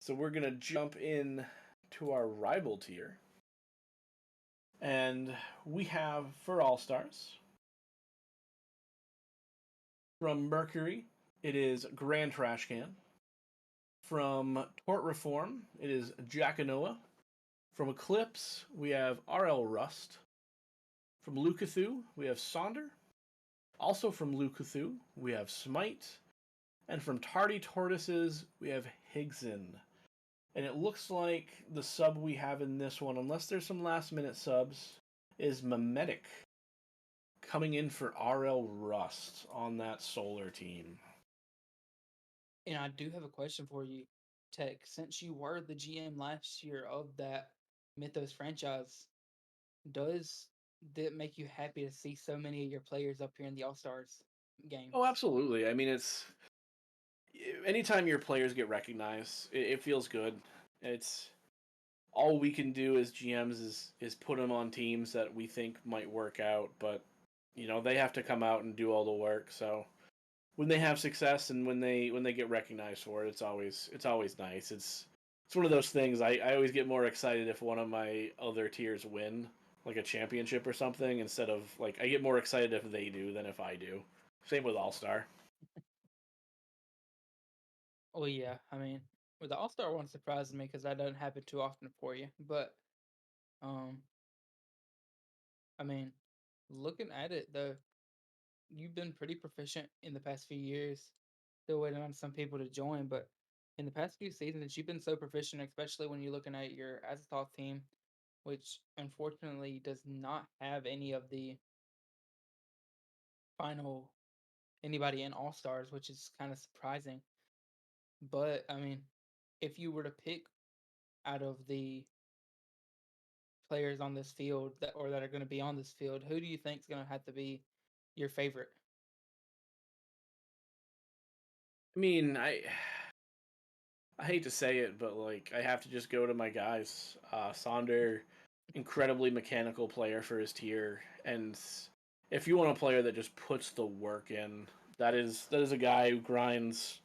So we're going to jump in to our rival tier. And we have for All-Stars, from Mercury, it is Grand Trash Can. From Tort Reform, it is Jackanoa. From Eclipse, we have RL Rust. From Lukathu, we have Sonder. Also from Lukathu, we have Smite. And from Tardy Tortoises, we have Higson. And it looks like the sub we have in this one, unless there's some last-minute subs, is Memetic, coming in for RL Rust on that Solar team. And I do have a question for you, Tech. Since you were the GM last year of that Mythos franchise, does that make you happy to see so many of your players up here in the All-Stars games? Oh, absolutely. I mean, it's anytime your players get recognized, it feels good. It's all we can do as GMs is put them on teams that we think might work out, but they have to come out and do all the work. So when they have success and when they get recognized for it, it's always nice. It's one of those things. I always get more excited if one of my other tiers win, like a championship or something, instead of I get more excited if they do than if I do. Same with All-Star. Oh yeah, I mean, with the All-Star one surprises me because that doesn't happen too often for you. But um, I mean, looking at it though, you've been pretty proficient in the past few years. Still waiting on some people to join, but in the past few seasons, you've been so proficient, especially when you're looking at your Azathoth team, which unfortunately does not have any of the final anybody in All Stars, which is kind of surprising. But I mean, if you were to pick out of the players on this field that are going to be on this field, who do you think is going to have to be your favorite? I mean, I hate to say it, but I have to just go to my guys. Sonder, incredibly mechanical player for his tier, and if you want a player that just puts the work in, that is a guy who grinds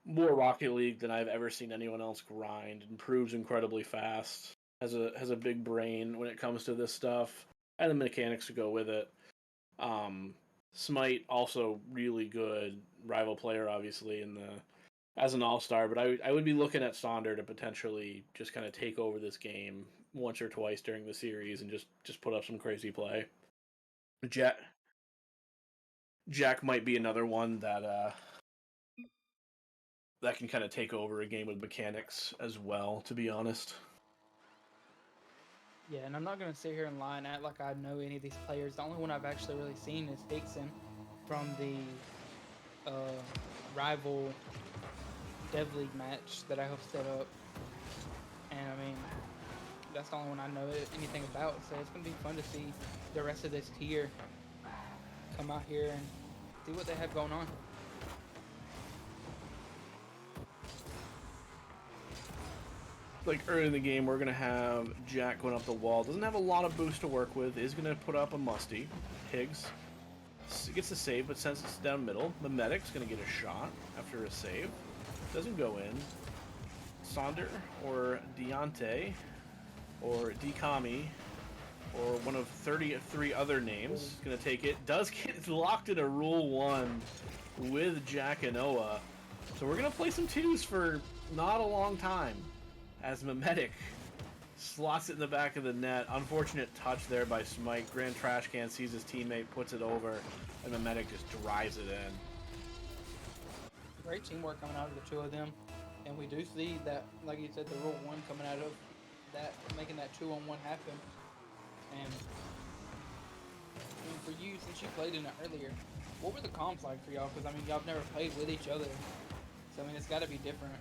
more Rocket League than I've ever seen anyone else grind. Improves incredibly fast. Has a big brain when it comes to this stuff, and the mechanics to go with it. Smite also really good rival player, obviously in the as an all-star, but I would be looking at Sonder to potentially just kind of take over this game once or twice during the series and just put up some crazy play. Jack Jack might be another one that can kind of take over a game with mechanics as well, to be honest. Yeah, and I'm not gonna sit here and lie and act like I know any of these players. The only one I've actually really seen is Hickson from the uh, rival Dev League match that I helped set up. And I mean, that's the only one I know anything about. So it's gonna be fun to see the rest of this tier come out here and see what they have going on. Early in the game, we're gonna have Jack going up the wall. Doesn't have a lot of boost to work with. Is gonna put up a musty. Higgs gets the save, but since it's down middle, the medic's gonna get a shot after a save. Doesn't go in. Sonder or Deontay or Dekami or one of 33 other names is going to take it. Does get locked in a Rule 1 with Jackanoa. So we're going to play some twos for not a long time as Memetic slots it in the back of the net. Unfortunate touch there by Smite. Grand Trash Can sees his teammate, puts it over, and Memetic just drives it in. Great teamwork coming out of the two of them. And we do see that, like you said, the Rule 1 coming out of that, making that 2-on-1 happen. And for you, since you played in it earlier, what were the comps like for y'all? Because, I mean, y'all have never played with each other. So, I mean, it's got to be different.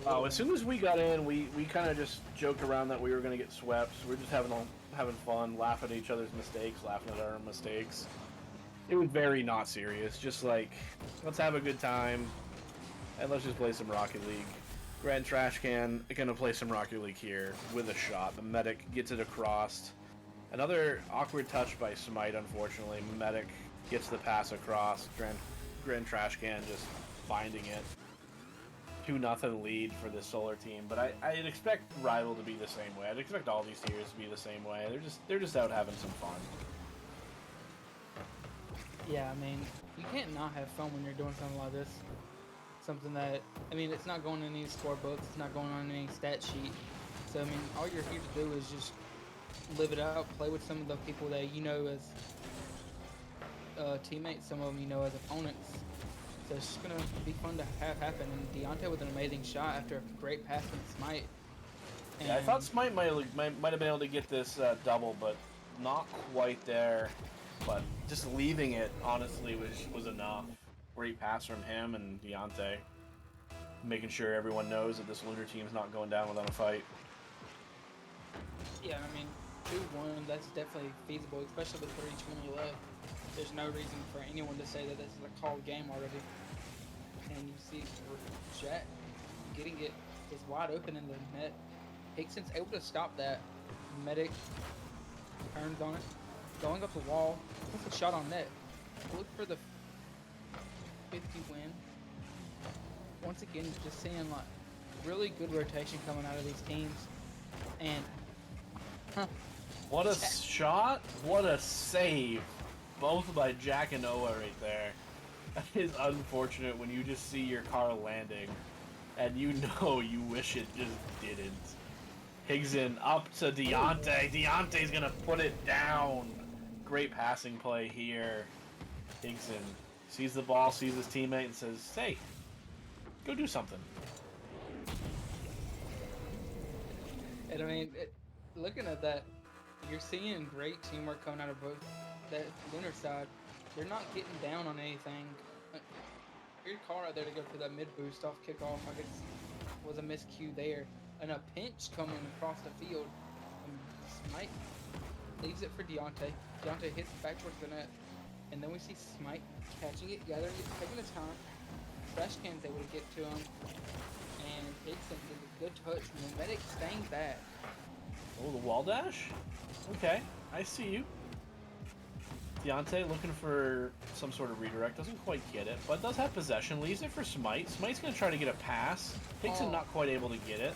Oh, as soon as we got in, we kind of just joked around that we were going to get swept. So we're just having fun, laughing at each other's mistakes, laughing at our own mistakes. It was very not serious. Just let's have a good time, and let's just play some Rocket League. Grand Trash Can gonna play some Rocket League here with a shot. The medic gets it across. Another awkward touch by Smite, unfortunately. Medic gets the pass across. Grand Trash Can just finding it. 2-0 lead for this Solar team, but I'd expect Rival to be the same way. I'd expect all these tiers to be the same way. They're just out having some fun. Yeah, I mean, you can't not have fun when you're doing something like this. Something that, I mean, it's not going in any scorebooks, it's not going on any stat sheet. So, I mean, all you're here to do is just live it out, play with some of the people that you know as teammates, some of them you know as opponents. So it's just going to be fun to have happen. And Deontay with an amazing shot after a great pass from Smite. And Yeah, I thought Smite might have been able to get this double, but not quite there. But just leaving it, honestly, was enough. Great pass from him and Deontay. Making sure everyone knows that this Lunar team is not going down without a fight. yeah, I mean, 2-1, that's definitely feasible, especially with 3-20 left. There's no reason for anyone to say that this is a called game already. And you see Jack getting it is wide open in the net. Hickson's able to stop that. Medic turns on it, going up the wall, puts a shot on net. Look for the 50 win. Once again, just seeing like really good rotation coming out of these teams. And what a shot! What a save! Both by Jack and Noah right there. That is unfortunate when you just see your car landing and you know you wish it just didn't. Higson up to Deontay. Deontay's gonna put it down. Great passing play here. Higson sees the ball, sees his teammate, and says, hey, go do something. And I mean, looking at that, you're seeing great teamwork coming out of both that Lunar side. They're not getting down on anything. Your car out there to go for that mid boost off kickoff, I guess, was a miscue there. And a pinch coming across the field. Smite leaves it for Deontay. Deontay hits back towards the net. And then we see Smite catching it, gathering it, taking the time. Trash can's able to get to him. And Hickson did a good touch. And the medic staying back. Oh, the wall dash? Okay, I see you. Deontay looking for some sort of redirect. Doesn't quite get it, but does have possession. Leaves it for Smite. Smite's going to try to get a pass. Hickson not quite able to get it.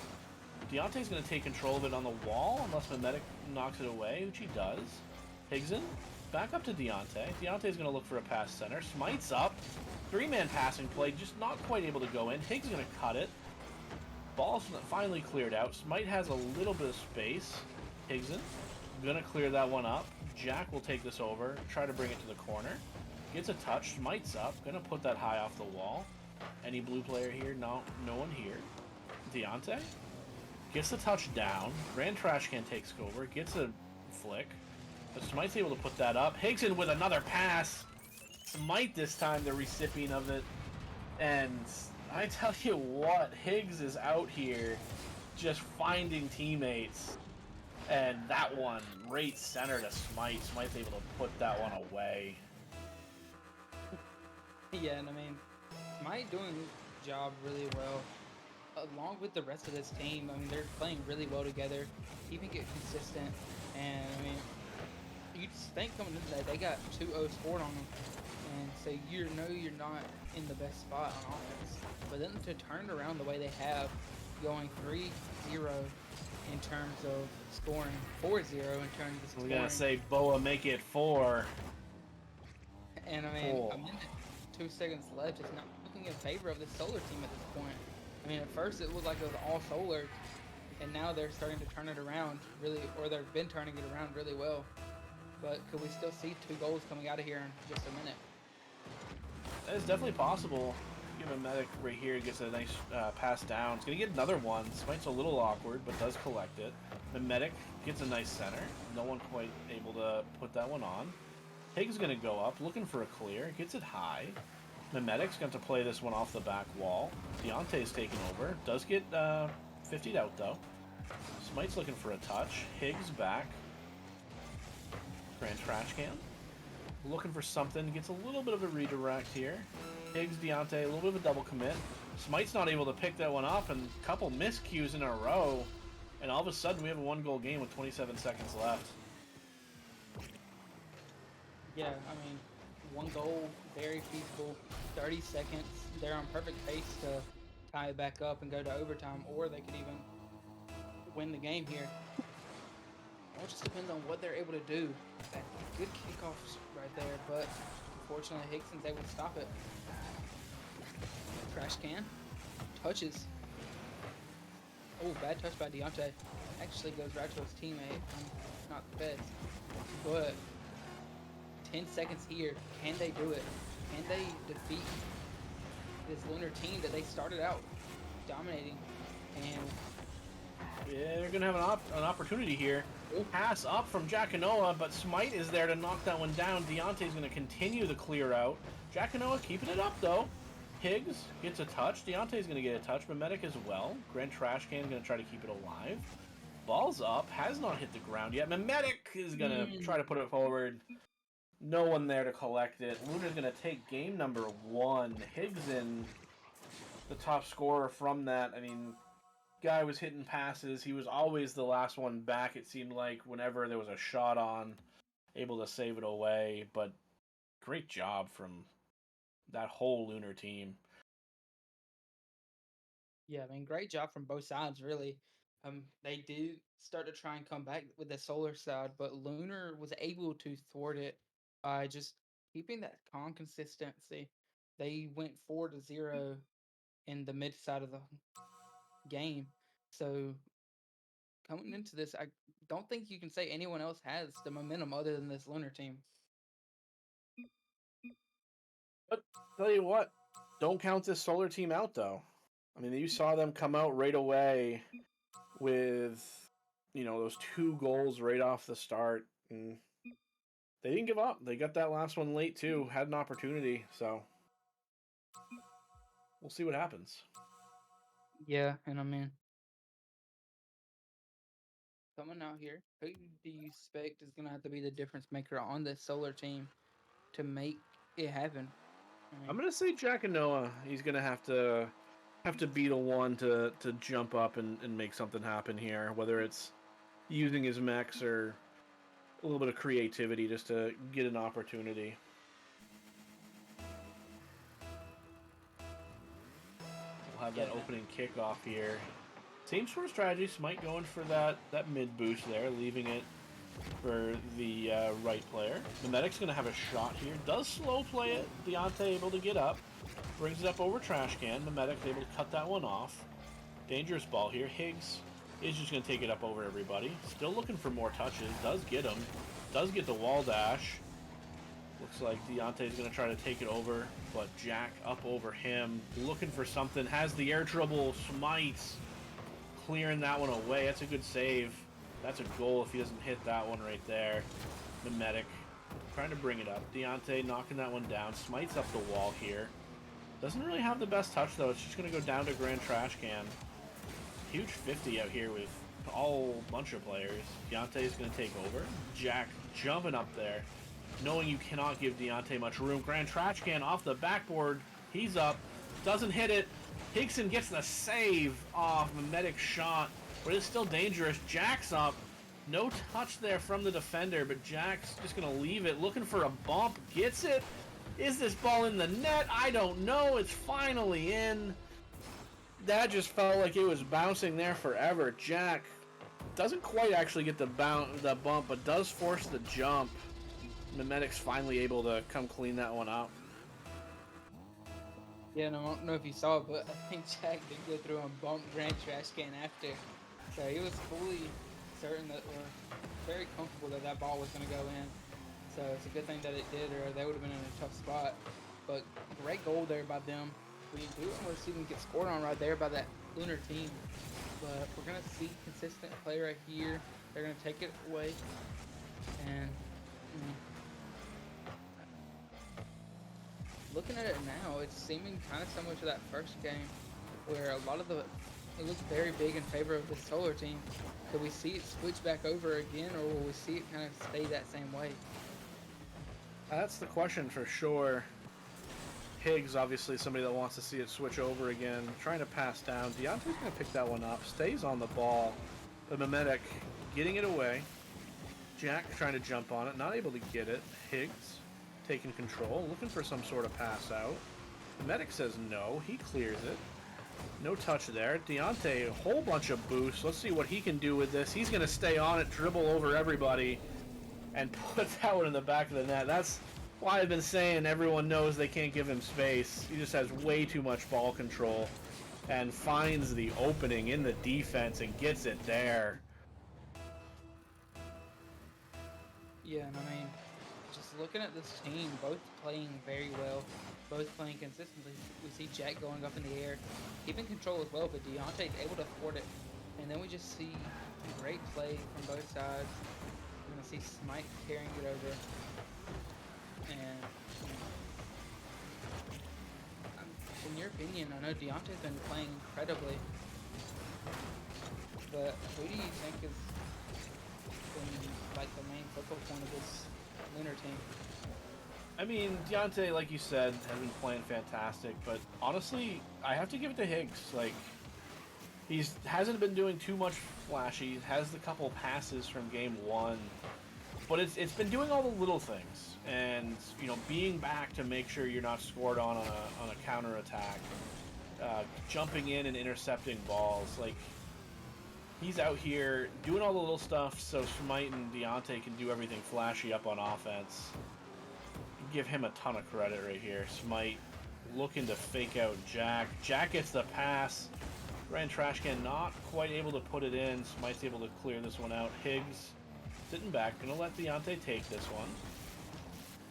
Deontay's going to take control of it on the wall, unless Mimetic knocks it away, which he does. Higson, back up to Deontay. Deontay's going to look for a pass center. Smite's up. Three-man passing play, just not quite able to go in. Higgs going to cut it. Ball's finally cleared out. Smite has a little bit of space. Higson going to clear that one up. Jack will take this over, try to bring it to the corner. Gets a touch. Smite's up. Going to put that high off the wall. Any blue player here? No one here. Deontay gets the touch down. Grand Trash Can takes over. Gets a flick. But Smite's able to put that up. Higson with another pass. Smite this time the recipient of it. And I tell you what, Higgs is out here just finding teammates. And that one, right center to Smite. Smite's able to put that one away. Yeah, and I mean, Smite doing the job really well. Along with the rest of this team, I mean, they're playing really well together, keeping it consistent. And I mean, you just think coming into that, they got 2-0 scored on them. And so you know you're not in the best spot on offense. But then to turn it around the way they have, going 3-0 in terms of scoring, 4-0 in terms of scoring. We're going to say Boa make it 4. And I mean, a minute, 2 seconds left. It's not looking in favor of the Solar team at this point. I mean, at first it looked like it was all Solar, and now they're starting to turn it around really, or they've been turning it around really well. But could we still see 2 goals coming out of here in just a minute? That is definitely possible. Give a medic right here, gets a nice pass down. It's going to get another one. Smite's a little awkward, but does collect it. The medic gets a nice center. No one quite able to put that one on. Higgs going to go up, looking for a clear. Gets it high. Mimedic's going to play this one off the back wall. Deontay's taking over. Does get 50'd out, though. Smite's looking for a touch. Higgs back. Grand Trash Can. Looking for something. Gets a little bit of a redirect here. Higgs, Deontay, a little bit of a double commit. Smite's not able to pick that one up, and a couple miscues in a row. And all of a sudden, we have a 1-goal game with 27 seconds left. Yeah, I mean, 1 goal, very feasible. 30 seconds. They're on perfect pace to tie it back up and go to overtime, or they could even win the game here. It all just depends on what they're able to do. That good kickoffs right there, but unfortunately Higson's able to stop it. Trash can. Touches. Oh, bad touch by Deontay. Actually goes right to his teammate. Not the best. But 10 seconds here. Can they do it? Can they defeat this Lunar team that they started out dominating? And Yeah, they're gonna have an opportunity here. Pass up from Giacanoa, but Smite is there to knock that one down. Deontay's gonna continue the clear out. Giacanoa keeping it up though. Higgs gets a touch. Deontay's gonna get a touch. Mimetic as well. Grand Trash Can gonna try to keep it alive. Ball's up. Has not hit the ground yet. Mimetic is gonna try to put it forward. No one there to collect it. Lunar's gonna take game number 1. Higgs in the top scorer from that. I mean, guy was hitting passes. He was always the last one back, it seemed like, whenever there was a shot on, able to save it away. But great job from that whole Lunar team. yeah, I mean, great job from both sides, really. They did start to try and come back with the solar side, but Lunar was able to thwart it by just keeping that consistency. They went 4-0 in the mid side of the game. So coming into this, I don't think you can say anyone else has the momentum other than this Lunar team. But tell you what, don't count this Solar team out, though. I mean, you saw them come out right away with, those 2 goals right off the start. And they didn't give up. They got that last one late, too. Had an opportunity, so we'll see what happens. Yeah, and I mean, coming out here, who do you expect is going to have to be the difference maker on this Solar team to make it happen? I I'm mean, gonna say Jack and Noah. He's gonna have to be the one to jump up and make something happen here. Whether it's using his mechs or a little bit of creativity just to get an opportunity. We'll have yeah, that opening kickoff here. Same sort of strategy. Smite going for that mid boost there, leaving it for the right player. Mimetic's going to have a shot here. Does slow play it. Deontay able to get up. Brings it up over Trash Can. Mimetic's able to cut that one off. Dangerous ball here. Higgs is just going to take it up over everybody. Still looking for more touches. Does get him. Does get the wall dash. Looks like Deontay's going to try to take it over, but Jack up over him. Looking for something. Has the air trouble. Smites. Clearing that one away. That's a good save. That's a goal if he doesn't hit that one right there. Mimetic trying to bring it up. Deontay knocking that one down. Smites up the wall here. Doesn't really have the best touch, though. It's just going to go down to Grand Trash Can. Huge 50 out here with a whole bunch of players. Deontay's going to take over. Jack jumping up there, knowing you cannot give Deontay much room. Grand Trash Can off the backboard. He's up. Doesn't hit it. Higson gets the save off Mimetic's shot, but it's still dangerous. Jack's up. No touch there from the defender, but Jack's just going to leave it. Looking for a bump. Gets it. Is this ball in the net? I don't know. It's finally in. That just felt like it was bouncing there forever. Jack doesn't quite actually get the bump, but does force the jump. Mimetic's finally able to come clean that one up. yeah, and I don't know if you saw it, but I think Jack did go through and bump Grand Trash Can after. So he was fully certain that, or very comfortable that that ball was going to go in. So it's a good thing that it did, or they would have been in a tough spot. But great goal there by them. We do almost even get scored on right there by that Lunar team. But we're going to see consistent play right here. They're going to take it away. And looking at it now, it's seeming kind of similar to that first game where a lot of it looks very big in favor of the Solar team. Could we see it switch back over again, or will we see it kind of stay that same way? That's the question for sure. Higgs, obviously, somebody that wants to see it switch over again. Trying to pass down. Deontay's going to pick that one up. Stays on the ball. But Mimetic getting it away. Jack trying to jump on it. Not able to get it. Higgs taking control. Looking for some sort of pass out. Mimetic says no. He clears it. No touch there. Deontay, a whole bunch of boosts. Let's see what he can do with this. He's going to stay on it, dribble over everybody, and put that one in the back of the net. That's why I've been saying everyone knows they can't give him space. He just has way too much ball control and finds the opening in the defense and gets it there. Yeah, and I mean, just looking at this team, both playing very well, both playing consistently. We see Jack going up in the air, keeping control as well, but Deontay's able to thwart it. And then we just see great play from both sides. We're going to see Smite carrying it over. And in your opinion, I know Deontay's been playing incredibly, but who do you think is been like the main focal point of this Lunar team? I mean, Deontay, like you said, has been playing fantastic, but honestly, I have to give it to Higgs. Like, hasn't been doing too much flashy. Has the couple passes from game 1, but it's been doing all the little things, and you know, being back to make sure you're not scored on a counter attack, jumping in and intercepting balls. Like, he's out here doing all the little stuff so Smite and Deontay can do everything flashy up on offense. Give him a ton of credit right here. Smite looking to fake out Jack. Jack gets the pass. Grand Trash Can not quite able to put it in. Smite's able to clear this one out. Higgs sitting back, gonna let Deontay take this one.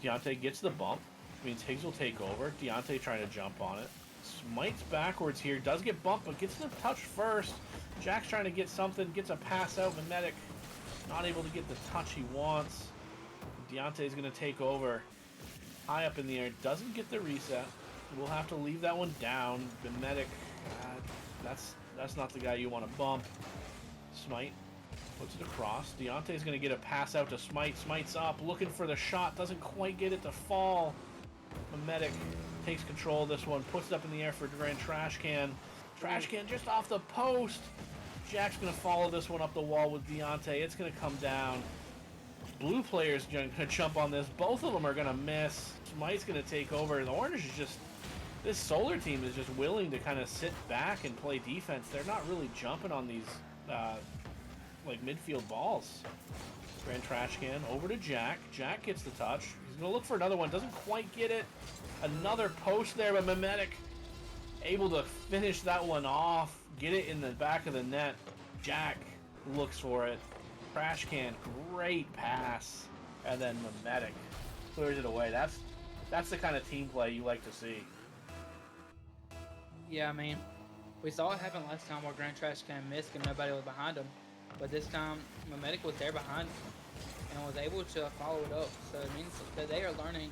Deontay gets the bump, means Higgs will take over. Deontay trying to jump on it. Smite's backwards here, does get bumped, but gets the touch first. Jack's trying to get something, gets a pass out. Mimetic not able to get the touch he wants. Deontay's gonna take over. High up in the air, doesn't get the reset. We'll have to leave that one down. Mimetic, that's not the guy you want to bump. Smite puts it across. Deontay's going to get a pass out to Smite. Smite's up, looking for the shot, doesn't quite get it to fall. Mimetic takes control of this one, puts it up in the air for Grand Trash Can. Trash Can just off the post. Jack's going to follow this one up the wall with Deontay. It's going to come down. Blue player's going to jump on this. Both of them are going to miss. Smite's going to take over. The Orange is just... This Solar team is just willing to kind of sit back and play defense. They're not really jumping on these, like, midfield balls. Grand Trash Can over to Jack. Jack gets the touch. He's going to look for another one. Doesn't quite get it. Another post there, but Mimetic able to finish that one off. Get it in the back of the net. Jack looks for it. Trash Can, great pass, and then Mimetic clears it away. That's the kind of team play you like to see. Yeah, I mean, we saw it happen last time where Grand Trash Can missed and nobody was behind him, but this time Mimetic was there behind him and was able to follow it up. So it means that they are learning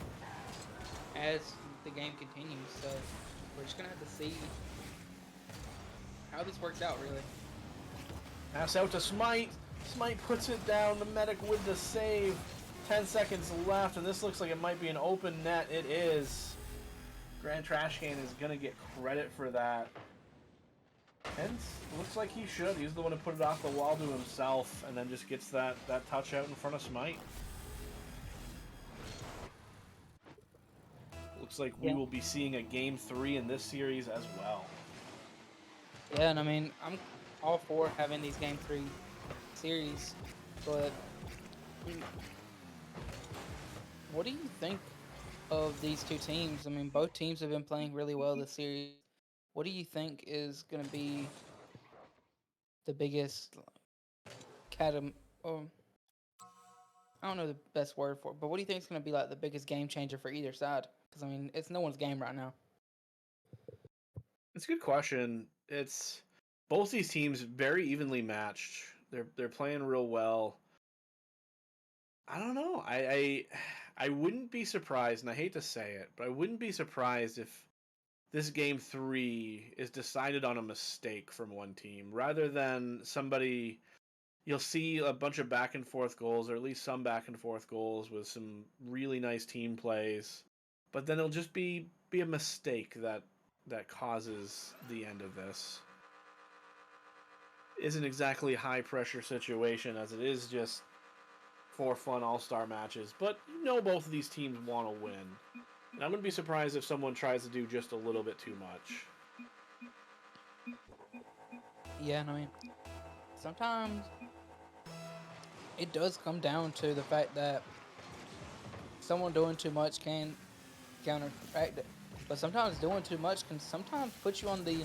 as the game continues. So we're just gonna have to see how this works out, really. Pass out to Smite. Smite puts it down. Mimetic with the save. 10 seconds left, and this looks like it might be an open net. It is. Grand Trash Can is going to get credit for that. Hence, looks like he should. He's the one who put it off the wall to himself, and then just gets that touch out in front of Smite. Looks like we will be seeing a Game 3 in this series as well. Yeah, and I mean, I'm all for having these Game 3 series, but what do you think of these two teams? I mean, both teams have been playing really well this series. What do you think is going to be the biggest oh, I don't know the best word for it, but what do you think is going to be like the biggest game changer for either side? Because I mean, it's no one's game right now. It's a good question. It's both these teams very evenly matched. They're playing real well. I don't know. I wouldn't be surprised, and I hate to say it, but I wouldn't be surprised if this Game 3 is decided on a mistake from one team rather than somebody. You'll see a bunch of back and forth goals, or at least some back and forth goals with some really nice team plays, but then it'll just be a mistake that causes the end of this. Isn't exactly a high pressure situation as it is just for fun all-star matches, but you know both of these teams want to win. And I wouldn't be surprised if someone tries to do just a little bit too much. Yeah, and I mean, sometimes it does come down to the fact that someone doing too much can counteract it. But sometimes doing too much can sometimes put you on the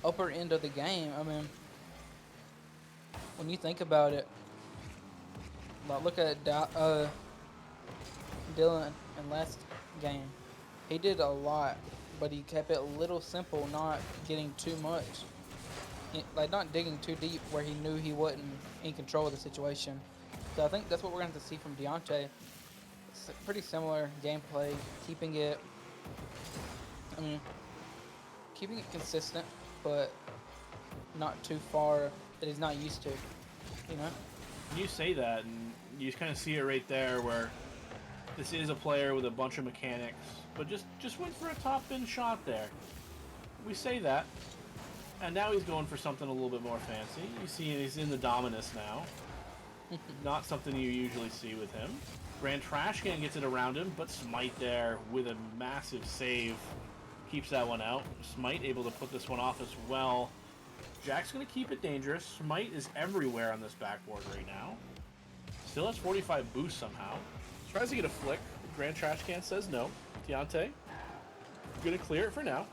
upper end of the game. I mean, when you think about it, like look at Dylan in last game. He did a lot, but he kept it a little simple, not getting too much. Like not digging too deep where he knew he wasn't in control of the situation. So I think that's what we're going to see from Deontay. Pretty similar gameplay, keeping it. I mean, keeping it consistent, but not too far that he's not used to. You know? You say that, and you kind of see it right there where this is a player with a bunch of mechanics, but just went for a top bin shot there. We say that, and now he's going for something a little bit more fancy. You see he's in the Dominus now. Not something you usually see with him. Grand Trash Can gets it around him, but Smite there with a massive save keeps that one out. Smite able to put this one off as well. Jack's going to keep it dangerous. Smite is everywhere on this backboard right now. Still has 45 boost somehow. Tries to get a flick. Grand Trash Can says no. Deontay going to clear it for now.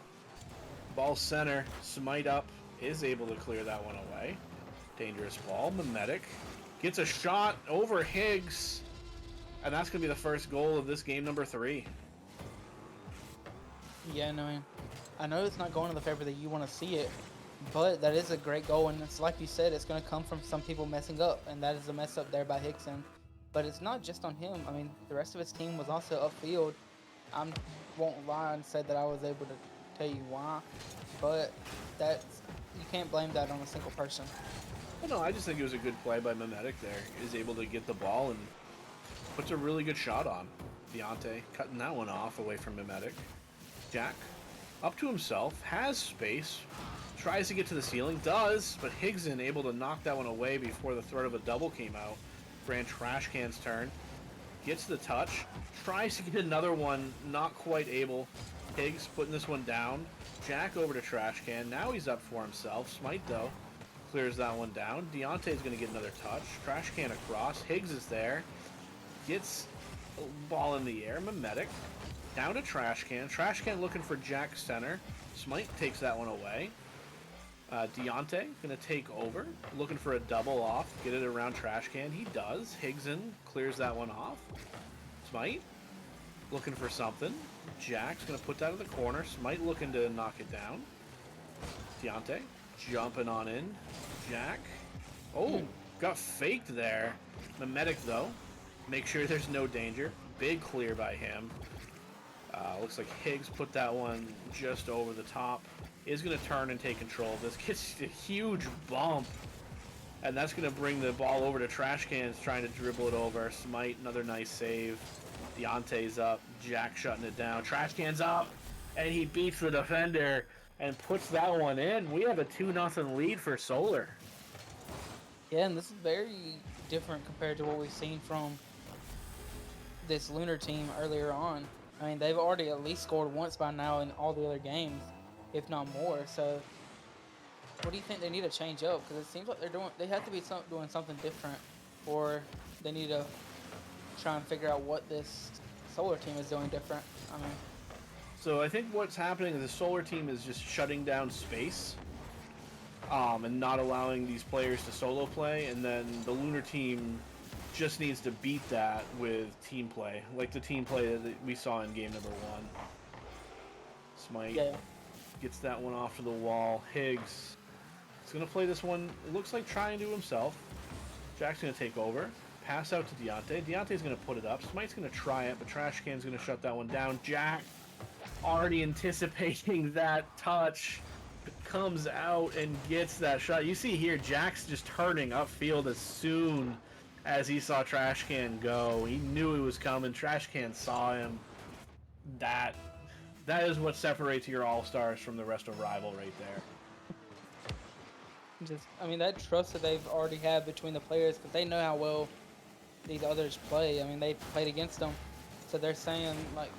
Ball center. Smite up. Is able to clear that one away. Dangerous ball. Mimetic gets a shot over Higgs. And that's going to be the first goal of this game number 3. Yeah, no, I know it's not going in the favor that you want to see it, but that is a great goal, and it's like you said, it's going to come from some people messing up, and that is a mess up there by Hickson. But it's not just on him. I mean, the rest of his team was also upfield. I won't lie and say that I was able to tell you why, but that's you can't blame that on a single person. Well, no, I just think it was a good play by Mimetic there. Is able to get the ball and puts a really good shot on. Deontay cutting that one off away from Mimetic. Jack up to himself, has space, tries to get to the ceiling, does, but Higgson able to knock that one away before the threat of a double came out. Grand Trash Can's turn. Gets the touch, tries to get another one, not quite able. Higgs putting this one down. Jack over to Trash Can. Now he's up for himself. Smite, though, clears that one down. Deontay's going to get another touch. Trash Can across. Higgs is there. Gets a ball in the air. Mimetic. Down to Trash Can. Trash Can looking for Jack center. Smite takes that one away. Deontay going to take over. Looking for a double off. Get it around Trash Can. He does. Higgson clears that one off. Smite looking for something. Jack's going to put that in the corner. Smite looking to knock it down. Deontay jumping on in. Jack. Oh, got faked there. Mimetic, though. Make sure there's no danger. Big clear by him. Looks like Higgs put that one just over the top. Is going to turn and take control of this. Gets a huge bump. And that's going to bring the ball over to Trash Cans, trying to dribble it over. Smite, another nice save. Deontay's up. Jack shutting it down. Trash Can's up. And he beats the defender and puts that one in. We have a 2-0 lead for Solar. Yeah, and this is very different compared to what we've seen from this Lunar team earlier on. I mean, they've already at least scored once by now in all the other games, if not more. So, what do you think they need to change up? Because it seems like they have to be doing something different, or they need to try and figure out what this Solar team is doing different. I mean, so I think what's happening is the Solar team is just shutting down space, and not allowing these players to solo play, and then the Lunar team just needs to beat that with team play, like the team play that we saw in game number 1. Smite gets that one off to the wall. Higgs is going to play this one, it looks like trying to himself. Jack's going to take over. Pass out to Deontay. Deontay's going to put it up. Smite's going to try it, but Trash Can's going to shut that one down. Jack, already anticipating that touch, comes out and gets that shot. You see here, Jack's just turning upfield as soon as he saw Trash Can go. He knew he was coming. Trash Can saw him. That is what separates your all-stars from the rest of Rival right there. I mean, that trust that they've already had between the players, because they know how well these others play. I mean, they played against them, so they're saying, like,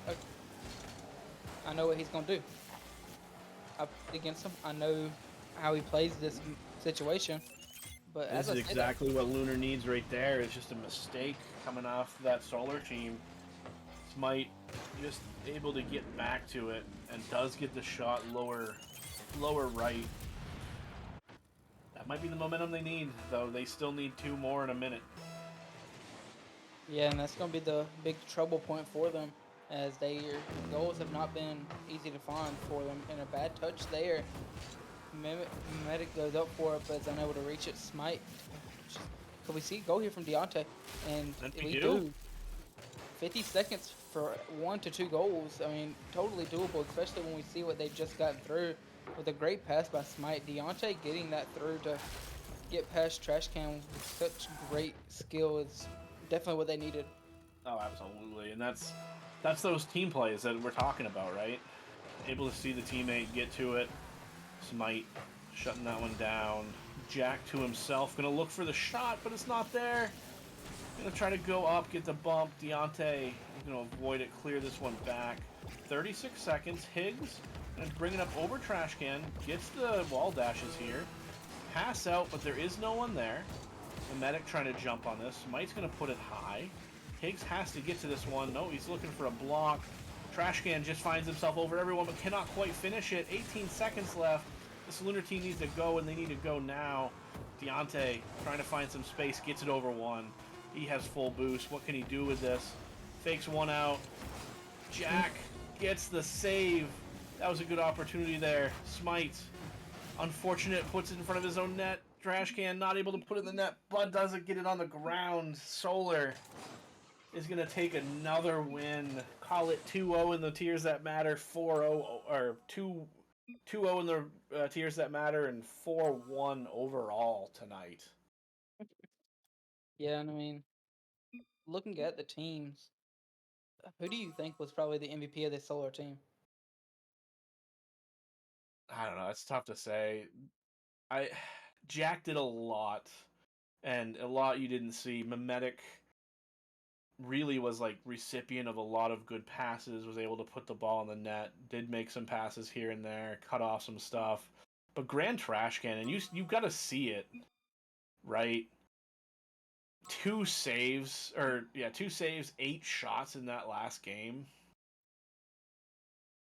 I know what he's going to do. I played against him. I know how he plays this situation. But This as I is say that, exactly what Lunar needs right there. It's just a mistake coming off that Solar team. Smite just able to get back to it and does get the shot lower right. That might be the momentum they need, though. They still need 2 more in a minute. yeah, and that's going to be the big trouble point for them, as their goals have not been easy to find for them. And a bad touch there. Medic goes up for it, but is unable to reach it. Smite. Could we see a goal here from Deontay? And And we we do. do. 50 seconds for 1 to 2 goals. I mean, totally doable, especially when we see what they've just gotten through with a great pass by Smite. Deontay getting that through to get past Trash Can with such great skill is definitely what they needed. Oh, absolutely. And that's those team plays that we're talking about, right? Able to see the teammate get to it. Smite shutting that one down. Jack to himself, gonna look for the shot, but it's not there. Gonna try to go up, get the bump. Deontay gonna avoid it, clear this one back. 36 seconds. Higgs and bringing up over trash can. Gets the wall dashes here. Pass out, but there is no one there. The medic trying to jump on this. Smite's gonna put it high. Higgs has to get to this one. No, he's looking for a block. Trashcan just finds himself over everyone, but cannot quite finish it. 18 seconds left. This Lunar team needs to go, and they need to go now. Deontay trying to find some space, gets it over one. He has full boost. What can he do with this? Fakes one out. Jack gets the save. That was a good opportunity there. Smite, unfortunate, puts it in front of his own net. Trash can not able to put it in the net, but doesn't get it on the ground. Solar is going to take another win. Call it 2-0 in the tiers that matter, 4-0 or 2-0 in the tiers that matter, and 4-1 overall tonight. Yeah, and I mean, looking at the teams, who do you think was probably the MVP of this Solar team? I don't know. It's tough to say. I Jack did a lot, and a lot you didn't see. Memetic really was like recipient of a lot of good passes, was able to put the ball in the net, did make some passes here and there, cut off some stuff. But Grand Trash Can, and you got to see it, right? 2 saves, 8 shots in that last game.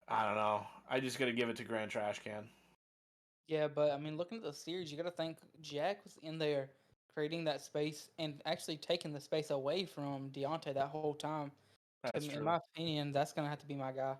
I don't know. I just got to give it to Grand Trash Can. Yeah, but I mean, looking at the series, you got to think Jack was in there creating that space and actually taking the space away from Deontay that whole time. That's In true. my opinion, that's gonna have to be my guy.